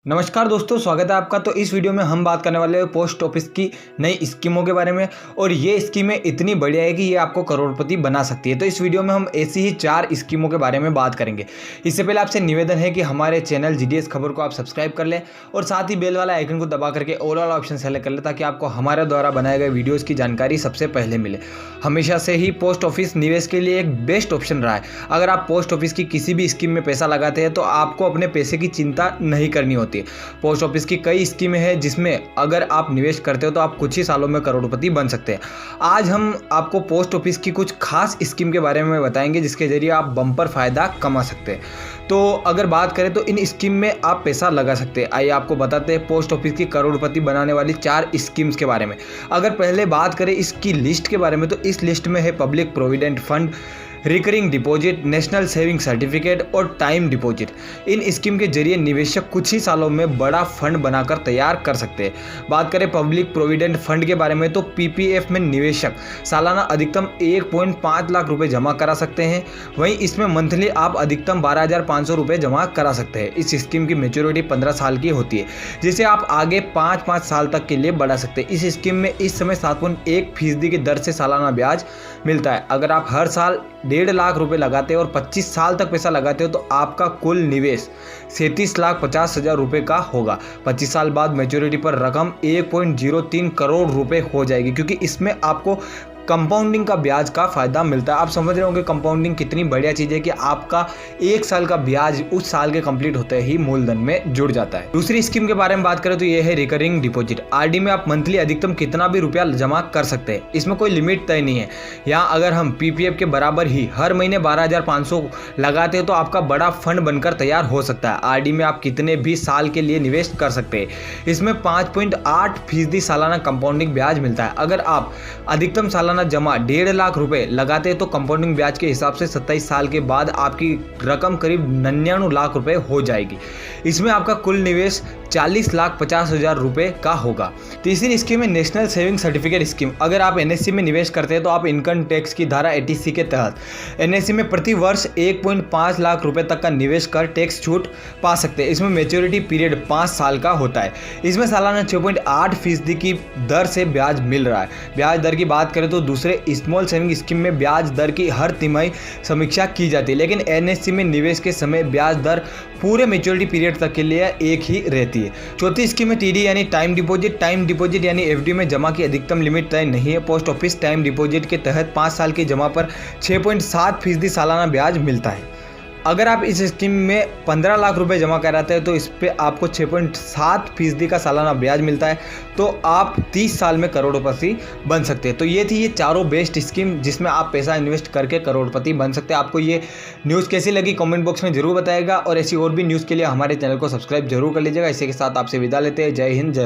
नमस्कार दोस्तों, स्वागत है आपका। तो इस वीडियो में हम बात करने वाले हैं पोस्ट ऑफिस की नई स्कीमों के बारे में। और ये स्कीमें इतनी बढ़िया है कि ये आपको करोड़पति बना सकती है। तो इस वीडियो में हम ऐसी ही 4 स्कीमों के बारे में बात करेंगे। इससे पहले आपसे निवेदन है कि हमारे चैनल जीडीएस खबर को आप सब्सक्राइब कर लें और साथ ही बेल वाला आइकन को दबा करके ऑल वाला ऑप्शन सेलेक्ट कर लें, ताकि आपको हमारे द्वारा बनाए गए वीडियोज़ की जानकारी सबसे पहले मिले। हमेशा से ही पोस्ट ऑफिस निवेश के लिए एक बेस्ट ऑप्शन रहा है। अगर आप पोस्ट ऑफिस की किसी भी स्कीम में पैसा लगाते हैं तो आपको अपने पैसे की चिंता नहीं करनी होती। पोस्ट ऑफिस की कई स्कीमें हैं जिसमें अगर आप निवेश करते हो तो आप कुछ ही सालों में करोड़पति बन सकते हैं। आज हम आपको पोस्ट ऑफिस की कुछ खास स्कीम के बारे में बताएंगे जिसके जरिए आप बम्पर फायदा कमा सकते हैं। तो अगर बात करें तो इन स्कीम में आप पैसा लगा सकते हैं। आइए आपको बताते हैं पोस्ट ऑफिस की करोड़पति बनाने वाली 4 स्कीम्स के बारे में। अगर पहले बात करें इसकी लिस्ट के बारे में, तो इस लिस्ट में है public provident fund, recurring deposit, national saving certificate और टाइम डिपॉजिट। इन स्कीम के जरिए निवेशक कुछ ही सालों में बड़ा फंड बनाकर तैयार कर सकते हैं। बात करें पब्लिक प्रोविडेंट फंड के बारे में, तो पीपीएफ में निवेशक सालाना अधिकतम 1.5 लाख रुपए जमा करा सकते हैं। वहीं इसमें मंथली आप अधिकतम 12,500 रुपये जमा करा सकते हैं। इस स्कीम की मैच्योरिटी 15 साल की होती है, जिसे आप आगे 5-5 साल तक के लिए बढ़ा सकते हैं। इस स्कीम में इस समय 7.1% की दर से सालाना ब्याज मिलता है। अगर आप हर साल 1.5 लाख रुपए लगाते हो और 25 साल तक पैसा लगाते हो तो आपका कुल निवेश 37,50,000 रुपये का होगा। 25 साल बाद मैच्योरिटी पर रकम 1.03 करोड़ रुपए हो जाएगी, क्योंकि इसमें आपको कंपाउंडिंग का ब्याज का फायदा मिलता है। आप समझ रहे होंगे कंपाउंडिंग कितनी बढ़िया चीज़ है कि आपका 1 साल का ब्याज उस साल के कंप्लीट होते ही मूलधन में जुड़ जाता है। दूसरी स्कीम के बारे में बात करें तो ये है रिकरिंग डिपॉजिट। आरडी में आप मंथली अधिकतम कितना भी रुपया जमा कर सकते हैं, इसमें कोई लिमिट तय नहीं है। यहाँ अगर हम पीपीएफ के बराबर ही हर महीने 12,500 लगाते हैं तो आपका बड़ा फंड बनकर तैयार हो सकता है। आरडी में आप कितने भी साल के लिए निवेश कर सकते हैं। इसमें 5.8% सालाना कंपाउंडिंग ब्याज मिलता है। अगर आप अधिकतम सालाना जमा 1.5 लाख रुपए लगाते हैं तो कंपाउंडिंग ब्याज के हिसाब से 27 साल के बाद आपकी रकम करीब 99 लाख रुपए हो जाएगी। इसमें आपका कुल निवेश 40,50,000 रुपए का होगा। तीसरी स्कीम है नेशनल सेविंग सर्टिफिकेट स्कीम। अगर आप एनएससी में निवेश करते हैं तो आप इनकम टैक्स की धारा 80C के तहत एनएससी में प्रति वर्ष 1.5 लाख रुपए तक का निवेश कर टैक्स छूट पा सकते हैं। इसमें मैच्योरिटी पीरियड 5 साल का होता है। इसमें सालाना 6.8% की दर से ब्याज मिल रहा है। ब्याज दर की बात करें तो दूसरे स्मॉल सेविंग स्कीम में ब्याज दर की हर तिमाही समीक्षा की जाती है, लेकिन एनएससी में निवेश के समय ब्याज दर पूरे मैच्योरिटी पीरियड तक के लिए एक ही रहती है। चौथी स्कीम है टीडी यानी टाइम डिपॉजिट। टाइम डिपॉजिट यानी एफडी में जमा की अधिकतम लिमिट तय नहीं है। पोस्ट ऑफिस टाइम डिपॉजिट के तहत 5 साल की जमा पर 6.7% सालाना ब्याज मिलता है। अगर आप इस स्कीम में 15 लाख रुपए जमा कराते हैं तो इस पे आपको 6.7% का सालाना ब्याज मिलता है। तो आप 30 साल में करोड़पति बन सकते हैं। तो ये थी ये चारों बेस्ट स्कीम जिसमें आप पैसा इन्वेस्ट करके करोड़पति बन सकते हैं। आपको ये न्यूज़ कैसी लगी कमेंट बॉक्स में जरूर बताइएगा, और ऐसी और भी न्यूज़ के लिए हमारे चैनल को सब्सक्राइब जरूर कर लीजिएगा। इसी के साथ आपसे विदा लेते हैं। जय हिंद, जय